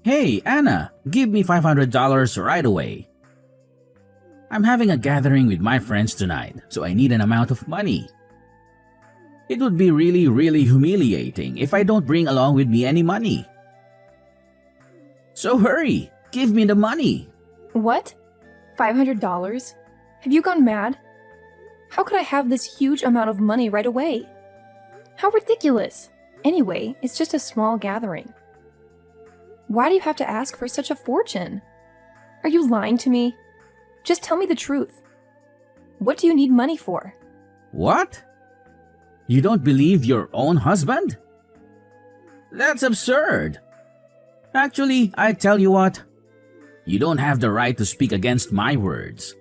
Hey, Anna, give me $500 right away. I'm having a gathering with my friends tonight, so I need an amount of money. It would be really humiliating if I don't bring along with me any money. So hurry, give me the money. What? $500? Have you gone mad? How could I have this huge amount of money right away? How ridiculous! Anyway, it's just a small gathering. Why do you have to ask for such a fortune? Are you lying to me? Just tell me the truth. What do you need money for? What? You don't believe your own husband? That's absurd. Actually, I tell you what. You don't have the right to speak against my words.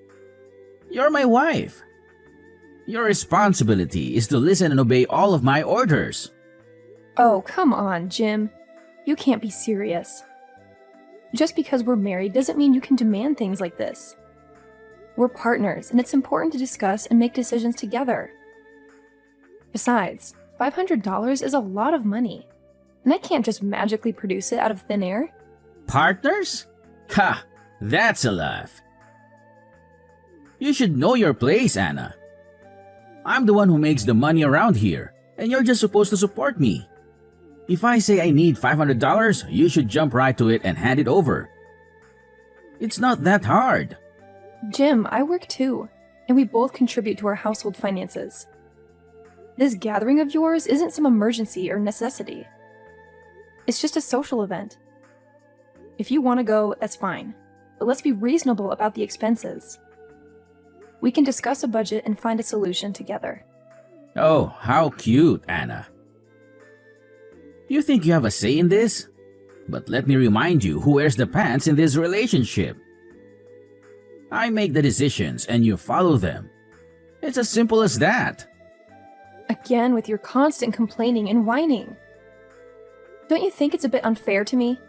You're my wife. Your responsibility is to listen and obey all of my orders. Oh, come on, Jim. You can't be serious. Just because we're married doesn't mean you can demand things like this. We're partners, and it's important to discuss and make decisions together. Besides, $500 is a lot of money, and I can't just magically produce it out of thin air. Partners? Ha! That's a laugh. You should know your place, Anna. I'm the one who makes the money around here, and you're just supposed to support me. If I say I need $500, you should jump right to it and hand it over. It's not that hard. Jim, I work too, and we both contribute to our household finances. This gathering of yours isn't some emergency or necessity. It's just a social event. If you want to go, that's fine, but let's be reasonable about the expenses. We can discuss a budget and find a solution together. Oh, how cute, Anna. You think you have a say in this? But let me remind you who wears the pants in this relationship. I make the decisions and you follow them. It's as simple as that. Again with your constant complaining and whining. Don't you think it's a bit unfair to me?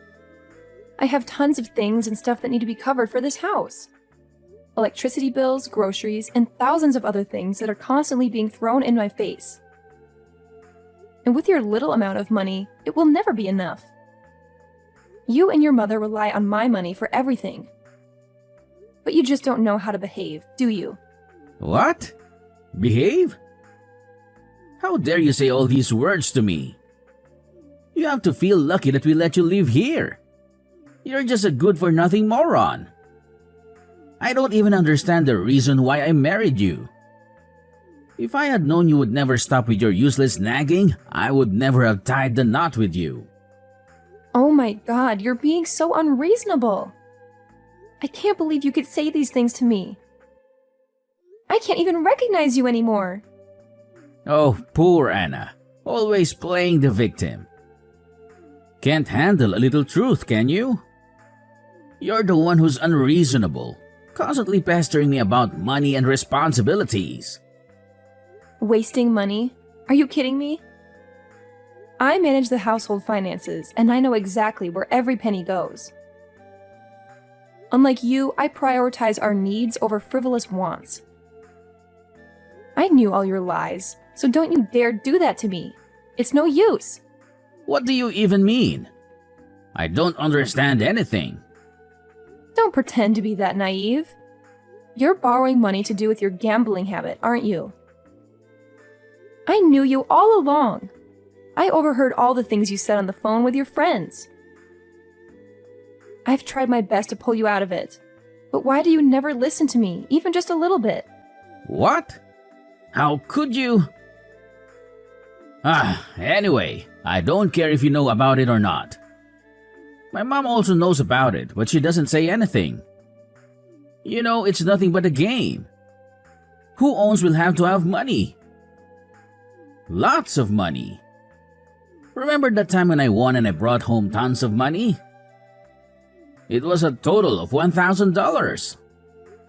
I have tons of things and stuff that need to be covered for this house. Electricity bills, groceries, and thousands of other things that are constantly being thrown in my face. And with your little amount of money, it will never be enough. You and your mother rely on my money for everything. But you just don't know how to behave, do you? What? Behave? How dare you say all these words to me? You have to feel lucky that we let you live here. You're just a good-for-nothing moron. I don't even understand the reason why I married you. If I had known you would never stop with your useless nagging, I would never have tied the knot with you. Oh my God, you're being so unreasonable. I can't believe you could say these things to me. I can't even recognize you anymore. Oh, poor Anna. Always playing the victim. Can't handle a little truth, can you? You're the one who's unreasonable, constantly pestering me about money and responsibilities. Wasting money? Are you kidding me? I manage the household finances, and I know exactly where every penny goes. Unlike you, I prioritize our needs over frivolous wants. I knew all your lies, so don't you dare do that to me. It's no use. What do you even mean? I don't understand anything. Don't pretend to be that naive. You're borrowing money to do with your gambling habit, aren't you? I knew you all along. I overheard all the things you said on the phone with your friends. I've tried my best to pull you out of it. But why do you never listen to me, even just a little bit? What? How could you? Anyway, I don't care if you know about it or not. My mom also knows about it, but she doesn't say anything. You know, it's nothing but a game. Who owns will have to have money. Lots of money. Remember that time when I won and I brought home tons of money? It was a total of $1,000.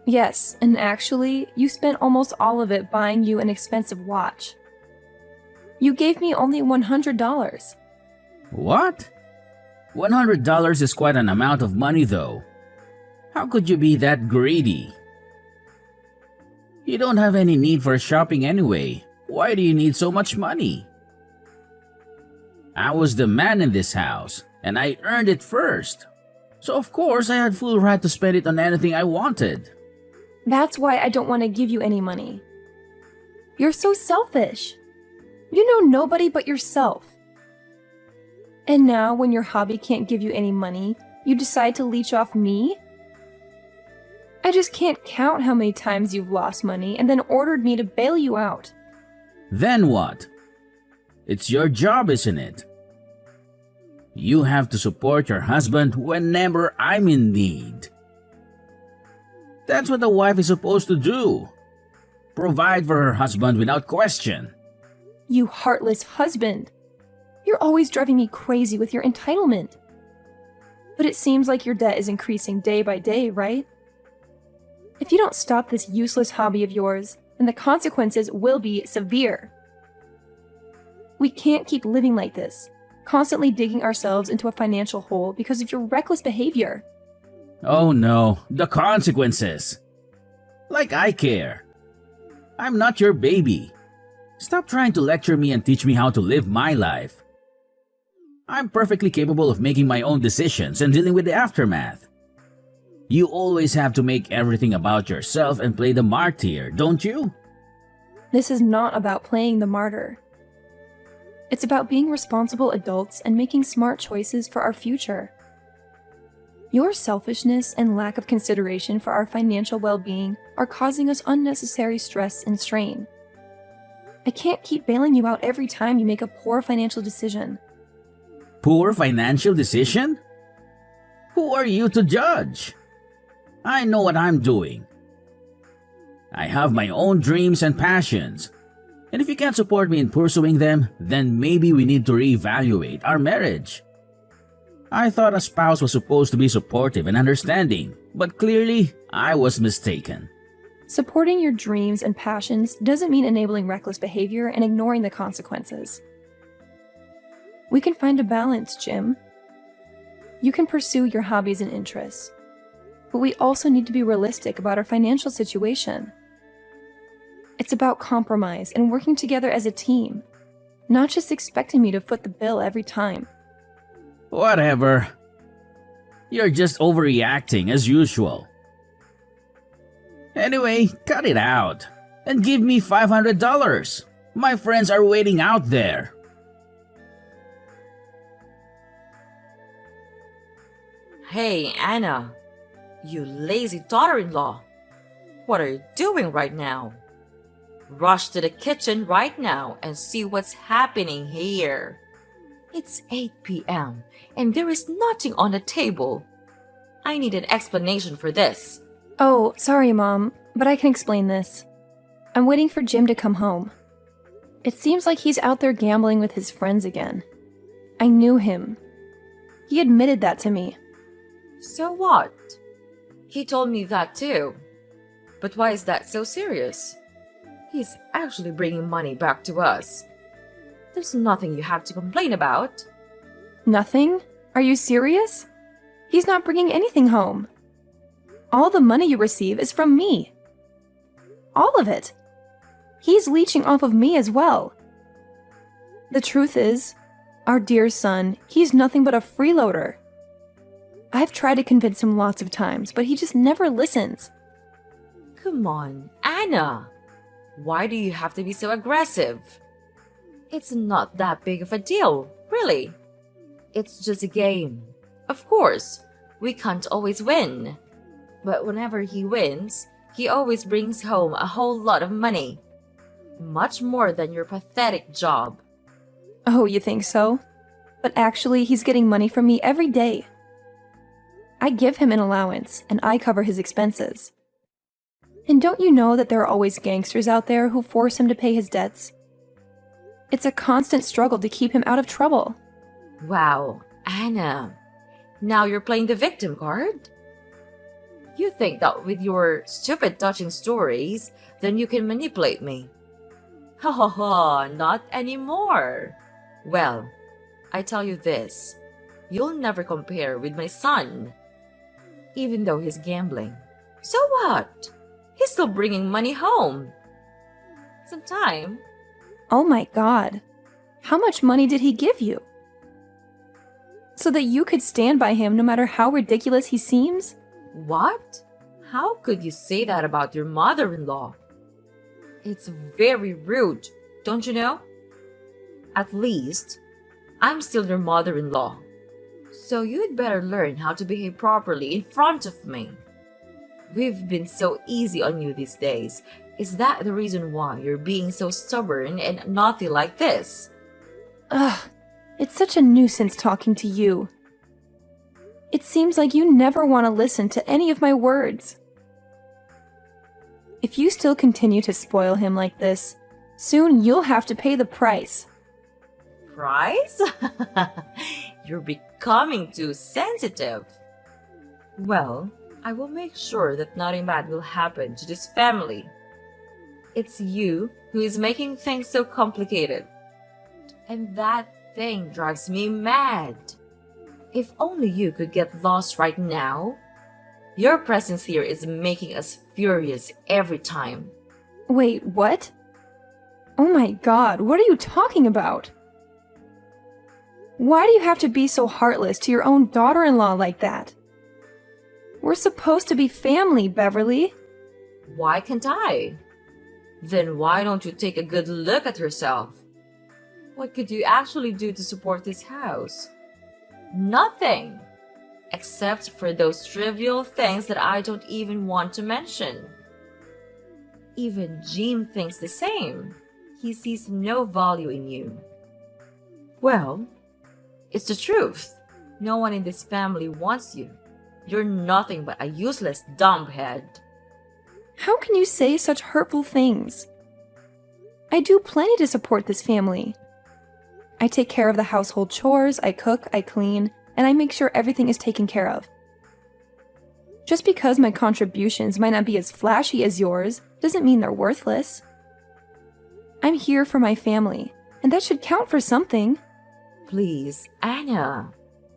Yes, and actually, you spent almost all of it buying you an expensive watch. You gave me only $100. What? $100 is quite an amount of money though. How could you be that greedy? You don't have any need for shopping anyway. Why do you need so much money? I was the man in this house, and I earned it first. So of course I had full right to spend it on anything I wanted. That's why I don't want to give you any money. You're so selfish. You know nobody but yourself. And now, when your hobby can't give you any money, you decide to leech off me? I just can't count how many times you've lost money and then ordered me to bail you out. Then what? It's your job, isn't it? You have to support your husband whenever I'm in need. That's what a wife is supposed to do. Provide for her husband without question. You heartless husband. You're always driving me crazy with your entitlement. But it seems like your debt is increasing day by day, right? If you don't stop this useless hobby of yours, then the consequences will be severe. We can't keep living like this, constantly digging ourselves into a financial hole because of your reckless behavior. Oh no, the consequences. Like I care. I'm not your baby. Stop trying to lecture me and teach me how to live my life. I'm perfectly capable of making my own decisions and dealing with the aftermath. You always have to make everything about yourself and play the martyr, don't you? This is not about playing the martyr. It's about being responsible adults and making smart choices for our future. Your selfishness and lack of consideration for our financial well-being are causing us unnecessary stress and strain. I can't keep bailing you out every time you make a poor financial decision. Poor financial decision? Who are you to judge? I know what I'm doing. I have my own dreams and passions. And if you can't support me in pursuing them, then maybe we need to reevaluate our marriage. I thought a spouse was supposed to be supportive and understanding, but clearly I was mistaken. Supporting your dreams and passions doesn't mean enabling reckless behavior and ignoring the consequences. We can find a balance, Jim. You can pursue your hobbies and interests, but we also need to be realistic about our financial situation. It's about compromise and working together as a team, not just expecting me to foot the bill every time. Whatever. You're just overreacting as usual. Anyway, cut it out and give me $500. My friends are waiting out there. Hey, Anna, you lazy daughter-in-law. What are you doing right now? Rush to the kitchen right now and see what's happening here. It's 8 p.m. and there is nothing on the table. I need an explanation for this. Oh, sorry, Mom, but I can explain this. I'm waiting for Jim to come home. It seems like he's out there gambling with his friends again. I knew him. He admitted that to me. So what? He told me that too. But why is that so serious? He's actually bringing money back to us. There's nothing you have to complain about. Nothing? Are you serious? He's not bringing anything home. All the money you receive is from me. All of it. He's leeching off of me as well. The truth is, our dear son, he's nothing but a freeloader. I've tried to convince him lots of times, but he just never listens. Come on, Anna. Why do you have to be so aggressive? It's not that big of a deal, really. It's just a game. Of course, we can't always win. But whenever he wins, he always brings home a whole lot of money. Much more than your pathetic job. Oh, you think so? But actually, he's getting money from me every day. I give him an allowance, and I cover his expenses. And don't you know that there are always gangsters out there who force him to pay his debts? It's a constant struggle to keep him out of trouble. Wow, Anna. Now you're playing the victim card? You think that with your stupid touching stories, then you can manipulate me. Ha ha ha, not anymore. Well, I tell you this, you'll never compare with my son. Even though he's gambling. So what? He's still bringing money home. Sometime. Oh my God. How much money did he give you? So that you could stand by him no matter how ridiculous he seems? What? How could you say that about your mother-in-law? It's very rude, don't you know? At least, I'm still your mother-in-law. So you'd better learn how to behave properly in front of me. We've been so easy on you these days. Is that the reason why you're being so stubborn and naughty like this? Ugh, it's such a nuisance talking to you. It seems like you never want to listen to any of my words. If you still continue to spoil him like this, soon you'll have to pay the price. Price? You're becoming too sensitive. Well, I will make sure that nothing bad will happen to this family. It's you who is making things so complicated. And that thing drives me mad. If only you could get lost right now. Your presence here is making us furious every time. Wait, what? Oh my god, what are you talking about? Why do you have to be so heartless to your own daughter-in-law like that? We're supposed to be family, Beverly. Why can't I? Then why don't you take a good look at yourself? What could you actually do to support this house? Nothing! Except for those trivial things that I don't even want to mention. Even Jim thinks the same. He sees no value in you. Well, it's the truth. No one in this family wants you. You're nothing but a useless dumbhead. How can you say such hurtful things? I do plenty to support this family. I take care of the household chores, I cook, I clean, and I make sure everything is taken care of. Just because my contributions might not be as flashy as yours doesn't mean they're worthless. I'm here for my family, and that should count for something. Please, Anna,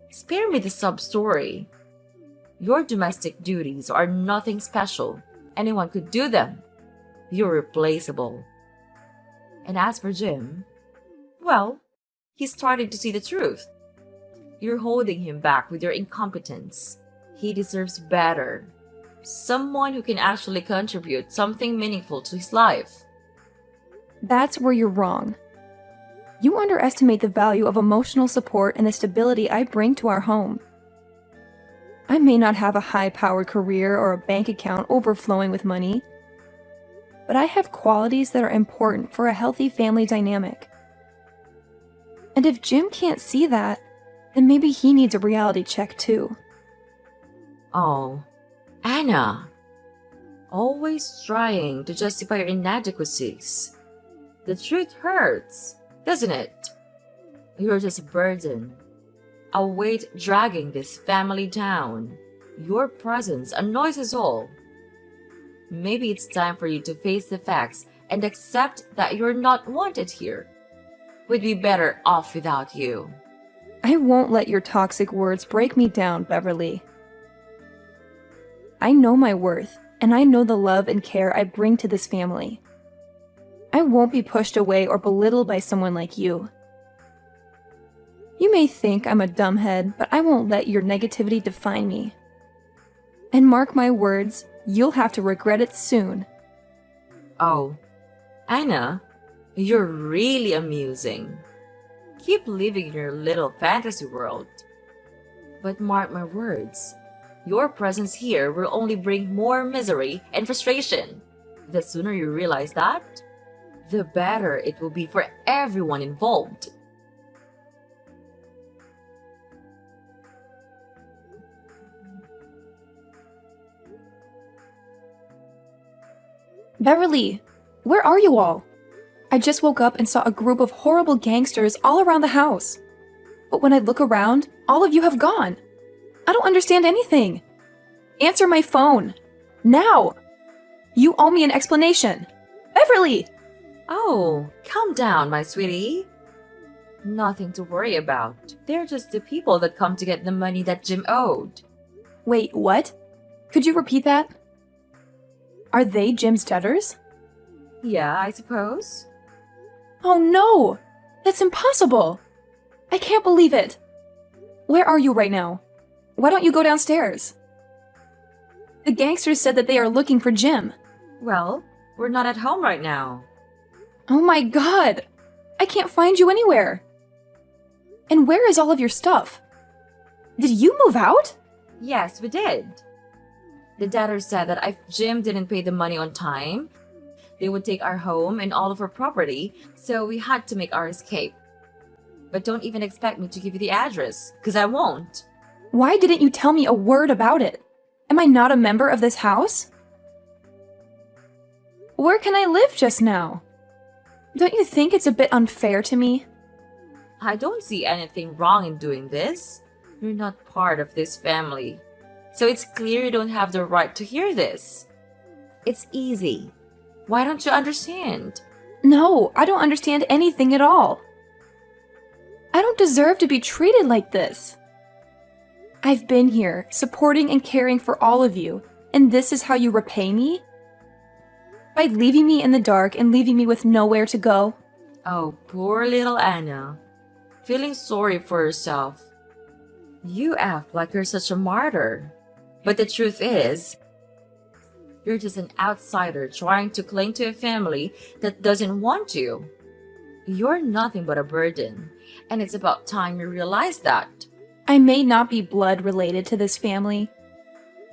spare me the sub-story. Your domestic duties are nothing special. Anyone could do them. You're replaceable. And as for Jim, well, he's starting to see the truth. You're holding him back with your incompetence. He deserves better. Someone who can actually contribute something meaningful to his life. That's where you're wrong. You underestimate the value of emotional support and the stability I bring to our home. I may not have a high-powered career or a bank account overflowing with money, but I have qualities that are important for a healthy family dynamic. And if Jim can't see that, then maybe he needs a reality check too. Oh, Anna. Always trying to justify your inadequacies. The truth hurts, doesn't it? You're just a burden. A weight dragging this family down. Your presence annoys us all. Maybe it's time for you to face the facts and accept that you're not wanted here. We'd be better off without you. I won't let your toxic words break me down, Beverly. I know my worth, and I know the love and care I bring to this family. I won't be pushed away or belittled by someone like you. You may think I'm a dumbhead, but I won't let your negativity define me. And mark my words, you'll have to regret it soon. Oh, Anna, you're really amusing. Keep living in your little fantasy world. But mark my words, your presence here will only bring more misery and frustration. The sooner you realize that, the better it will be for everyone involved. Beverly, where are you all? I just woke up and saw a group of horrible gangsters all around the house. But when I look around, all of you have gone. I don't understand anything. Answer my phone. Now! You owe me an explanation. Beverly! Oh, calm down, my sweetie. Nothing to worry about. They're just the people that come to get the money that Jim owed. Wait, what? Could you repeat that? Are they Jim's debtors? Yeah, I suppose. Oh no! That's impossible! I can't believe it! Where are you right now? Why don't you go downstairs? The gangsters said that they are looking for Jim. Well, we're not at home right now. Oh my god! I can't find you anywhere. And where is all of your stuff? Did you move out? Yes, we did. The debtors said that if Jim didn't pay the money on time, they would take our home and all of our property, so we had to make our escape. But don't even expect me to give you the address, because I won't. Why didn't you tell me a word about it? Am I not a member of this house? Where can I live just now? Don't you think it's a bit unfair to me? I don't see anything wrong in doing this. You're not part of this family. So it's clear you don't have the right to hear this. It's easy. Why don't you understand? No, I don't understand anything at all. I don't deserve to be treated like this. I've been here, supporting and caring for all of you, and this is how you repay me? By leaving me in the dark and leaving me with nowhere to go? Oh, poor little Anna. Feeling sorry for yourself. You act like you're such a martyr. But the truth is, you're just an outsider trying to cling to a family that doesn't want you. You're nothing but a burden, and it's about time you realize that. I may not be blood related to this family,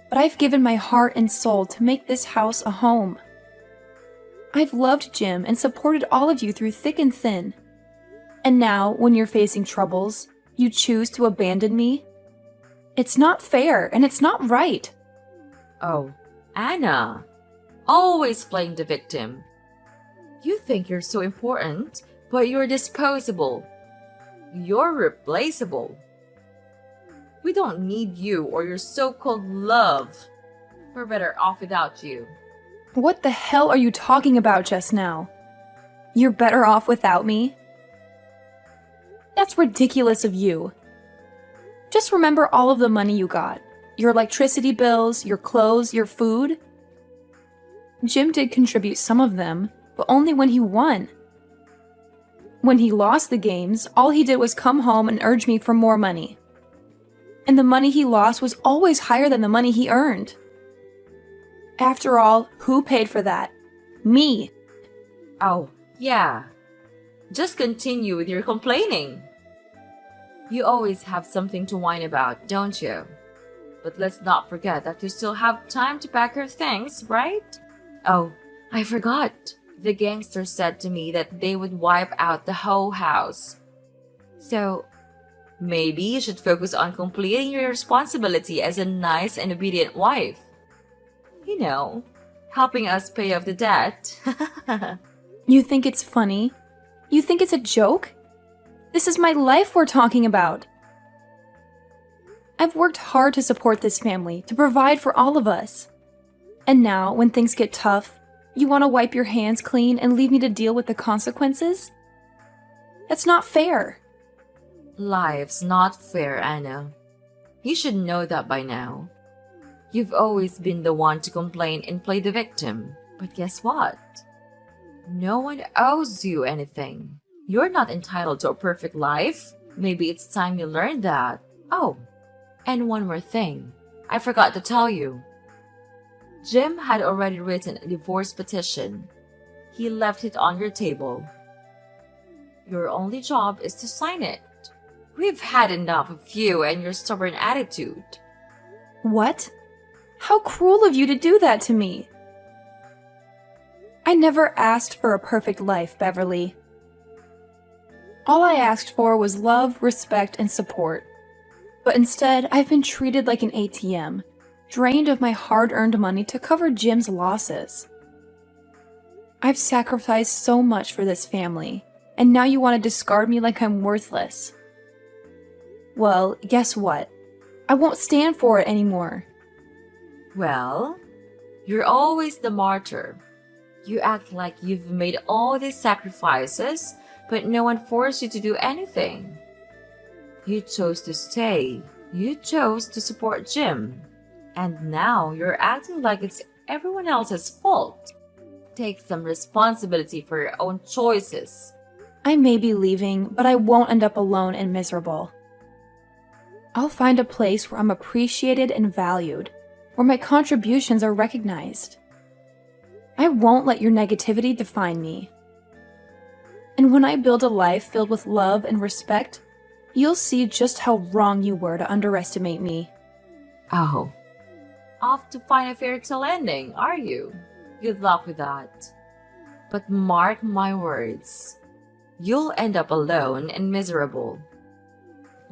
but I've given my heart and soul to make this house a home. I've loved Jim and supported all of you through thick and thin. And now, when you're facing troubles, you choose to abandon me? It's not fair, and it's not right. Oh, Anna. Always playing the victim. You think you're so important, but you're disposable. You're replaceable. We don't need you or your so-called love. We're better off without you. What the hell are you talking about just now? You're better off without me? That's ridiculous of you. Just remember all of the money you got. Your electricity bills, your clothes, your food. Jim did contribute some of them, but only when he won. When he lost the games, all he did was come home and urge me for more money. And the money he lost was always higher than the money he earned. After all, who paid for that? Me. Oh, yeah. Just continue with your complaining. You always have something to whine about, don't you? But let's not forget that you still have time to pack your things, right? Oh, I forgot. The gangsters said to me that they would wipe out the whole house. So, maybe you should focus on completing your responsibility as a nice and obedient wife. You know, helping us pay off the debt. You think it's funny? You think it's a joke? This is my life we're talking about. I've worked hard to support this family, to provide for all of us. And now, when things get tough, you want to wipe your hands clean and leave me to deal with the consequences? That's not fair. Life's not fair, Anna. You should know that by now. You've always been the one to complain and play the victim. But guess what? No one owes you anything. You're not entitled to a perfect life. Maybe it's time you learn that. Oh, and one more thing. I forgot to tell you. Jim had already written a divorce petition. He left it on your table. Your only job is to sign it. We've had enough of you and your stubborn attitude. What? How cruel of you to do that to me. I never asked for a perfect life, Beverly. All I asked for was love, respect, and support. But instead, I've been treated like an ATM, drained of my hard-earned money to cover Jim's losses. I've sacrificed so much for this family, and now you want to discard me like I'm worthless. Well, guess what? I won't stand for it anymore. Well, you're always the martyr. You act like you've made all these sacrifices, but no one forced you to do anything. You chose to stay. You chose to support Jim. And now you're acting like it's everyone else's fault. Take some responsibility for your own choices. I may be leaving, but I won't end up alone and miserable. I'll find a place where I'm appreciated and valued, where my contributions are recognized. I won't let your negativity define me. And when I build a life filled with love and respect, you'll see just how wrong you were to underestimate me. Oh, off to find a fairy tale ending, are you? Good luck with that. But mark my words, you'll end up alone and miserable.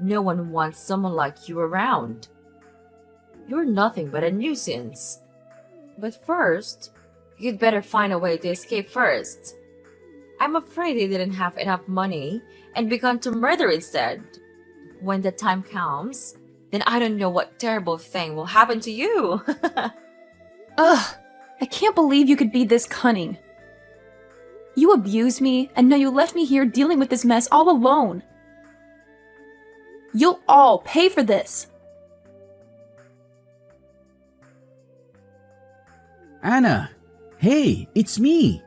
No one wants someone like you around. You're nothing but a nuisance. But first, you'd better find a way to escape first. I'm afraid they didn't have enough money and begun to murder instead. When the time comes, then I don't know what terrible thing will happen to you. Ugh, I can't believe you could be this cunning. You abused me, and now you left me here dealing with this mess all alone. You'll all pay for this. Anna, hey, it's me.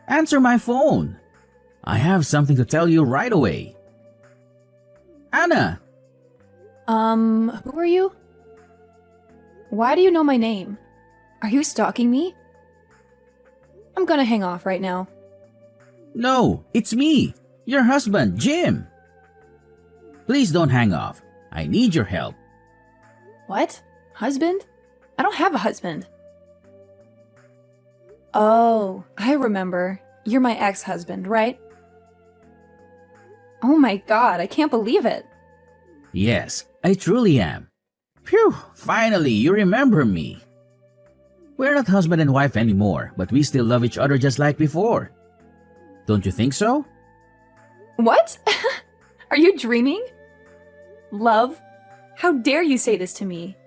Answer my phone. I have something to tell you right away. Anna! Who are you? Why do you know my name? Are you stalking me? I'm gonna hang off right now. No, it's me, your husband, Jim. Please don't hang off. I need your help. What? Husband? I don't have a husband. Oh, I remember. You're my ex-husband, right? Oh my god, I can't believe it. Yes, I truly am. Phew, finally, you remember me. We're not husband and wife anymore, but we still love each other just like before. Don't you think so? What? Are you dreaming? Love? How dare you say this to me?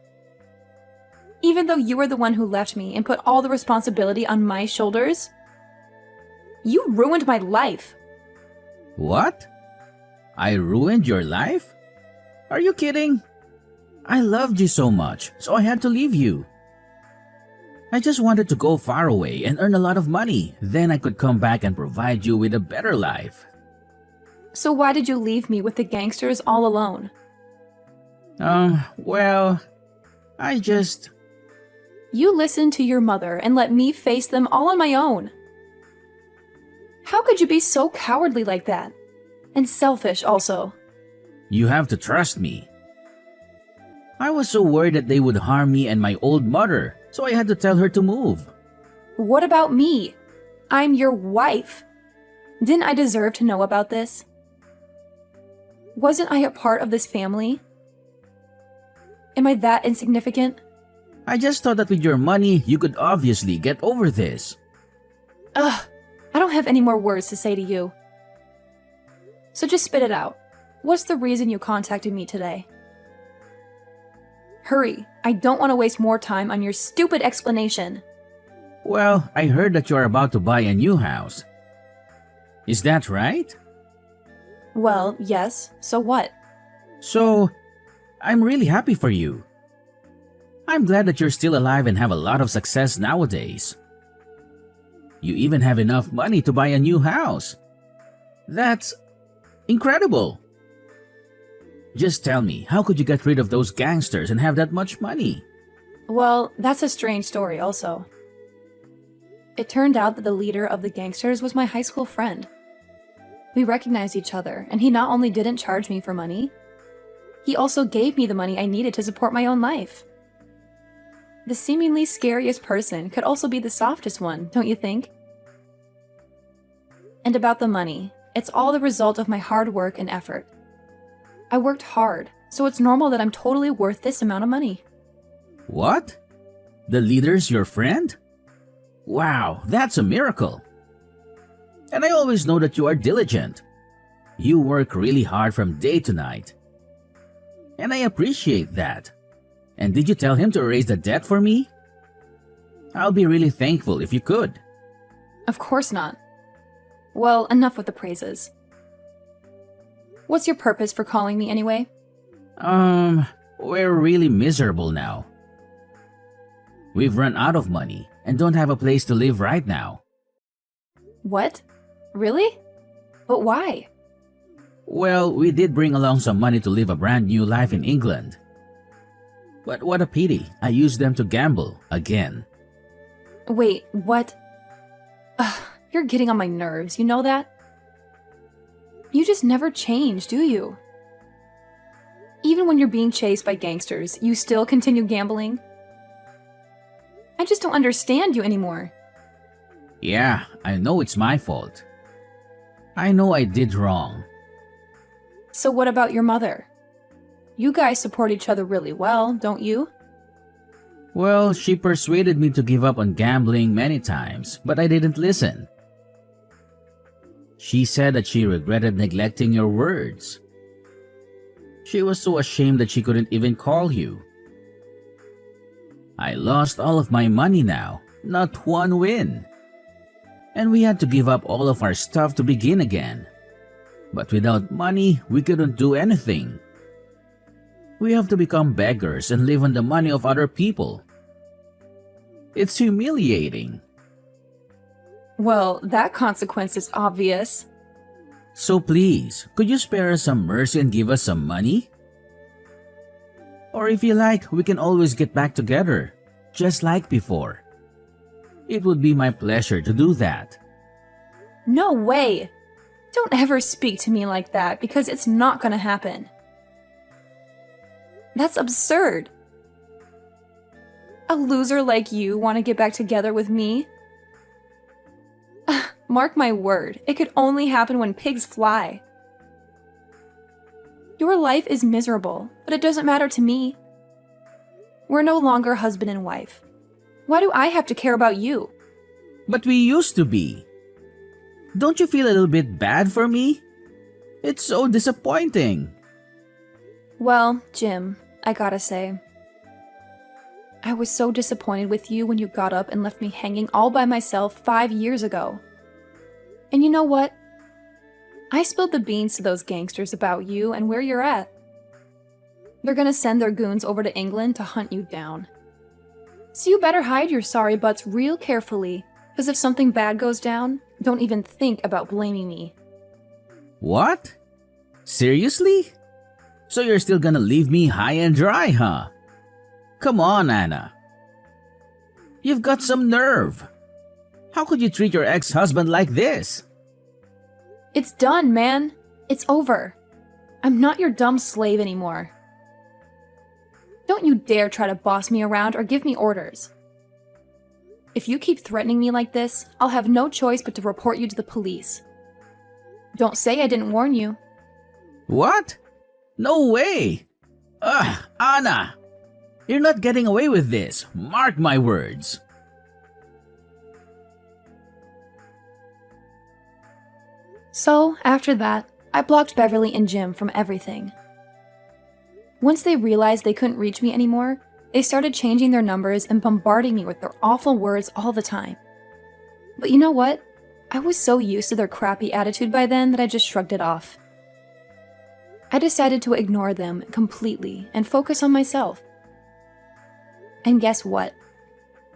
Even though you were the one who left me and put all the responsibility on my shoulders? You ruined my life. What? I ruined your life? Are you kidding? I loved you so much, so I had to leave you. I just wanted to go far away and earn a lot of money. Then I could come back and provide you with a better life. So why did you leave me with the gangsters all alone? Well, I just... You listened to your mother and let me face them all on my own. How could you be so cowardly like that? And selfish also. You have to trust me. I was so worried that they would harm me and my old mother, so I had to tell her to move. What about me? I'm your wife. Didn't I deserve to know about this? Wasn't I a part of this family? Am I that insignificant? I just thought that with your money, you could obviously get over this. Ugh, I don't have any more words to say to you. So just spit it out. What's the reason you contacted me today? Hurry, I don't want to waste more time on your stupid explanation. Well, I heard that you are about to buy a new house. Is that right? Well, yes, so what? So, I'm really happy for you. I'm glad that you're still alive and have a lot of success nowadays. You even have enough money to buy a new house. That's incredible. Just tell me, how could you get rid of those gangsters and have that much money? Well, that's a strange story also. It turned out that the leader of the gangsters was my high school friend. We recognized each other, and he not only didn't charge me for money, he also gave me the money I needed to support my own life. The seemingly scariest person could also be the softest one, don't you think? And about the money, it's all the result of my hard work and effort. I worked hard, so it's normal that I'm totally worth this amount of money. What? The leader's your friend? Wow, that's a miracle. And I always know that you are diligent. You work really hard from day to night. And I appreciate that. And did you tell him to erase the debt for me? I'll be really thankful if you could. Of course not. Well, enough with the praises. What's your purpose for calling me anyway? We're really miserable now. We've run out of money and don't have a place to live right now. What? Really? But why? Well, we did bring along some money to live a brand new life in England. But what a pity, I used them to gamble again. Wait, what? Ugh, you're getting on my nerves, you know that? You just never change, do you? Even when you're being chased by gangsters, you still continue gambling? I just don't understand you anymore. Yeah, I know it's my fault. I know I did wrong. So what about your mother? You guys support each other really well, don't you? Well, she persuaded me to give up on gambling many times, but I didn't listen. She said that she regretted neglecting your words. She was so ashamed that she couldn't even call you. I lost all of my money now, not one win. And we had to give up all of our stuff to begin again. But without money, we couldn't do anything. We have to become beggars and live on the money of other people. It's humiliating. Well, that consequence is obvious. So please, could you spare us some mercy and give us some money? Or if you like, we can always get back together, just like before. It would be my pleasure to do that. No way! Don't ever speak to me like that, because it's not gonna happen. That's absurd. A loser like you want to get back together with me? Mark my word, it could only happen when pigs fly. Your life is miserable, but it doesn't matter to me. We're no longer husband and wife. Why do I have to care about you? But we used to be. Don't you feel a little bit bad for me? It's so disappointing. Well, Jim, I gotta say, I was so disappointed with you when you got up and left me hanging all by myself 5 years ago. And you know what? I spilled the beans to those gangsters about you and where you're at. They're gonna send their goons over to England to hunt you down. So you better hide your sorry butts real carefully, because if something bad goes down, don't even think about blaming me. What? Seriously? So you're still gonna leave me high and dry, huh? Come on, Anna. You've got some nerve. How could you treat your ex-husband like this? It's done, man. It's over. I'm not your dumb slave anymore. Don't you dare try to boss me around or give me orders. If you keep threatening me like this, I'll have no choice but to report you to the police. Don't say I didn't warn you. What? No way! Ugh, Anna! You're not getting away with this. Mark my words. So, after that, I blocked Beverly and Jim from everything. Once they realized they couldn't reach me anymore, they started changing their numbers and bombarding me with their awful words all the time. But you know what? I was so used to their crappy attitude by then that I just shrugged it off. I decided to ignore them completely and focus on myself. And guess what?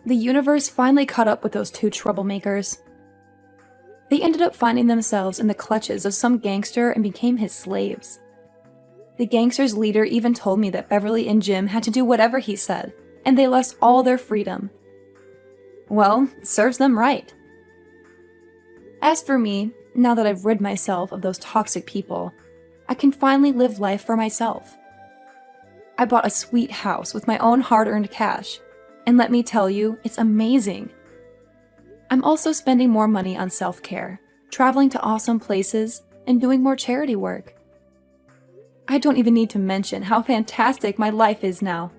The universe finally caught up with those two troublemakers. They ended up finding themselves in the clutches of some gangster and became his slaves. The gangster's leader even told me that Beverly and Jim had to do whatever he said, and they lost all their freedom. Well, it serves them right. As for me, now that I've rid myself of those toxic people, I can finally live life for myself. I bought a sweet house with my own hard-earned cash, and let me tell you, it's amazing. I'm also spending more money on self-care, traveling to awesome places, and doing more charity work. I don't even need to mention how fantastic my life is now.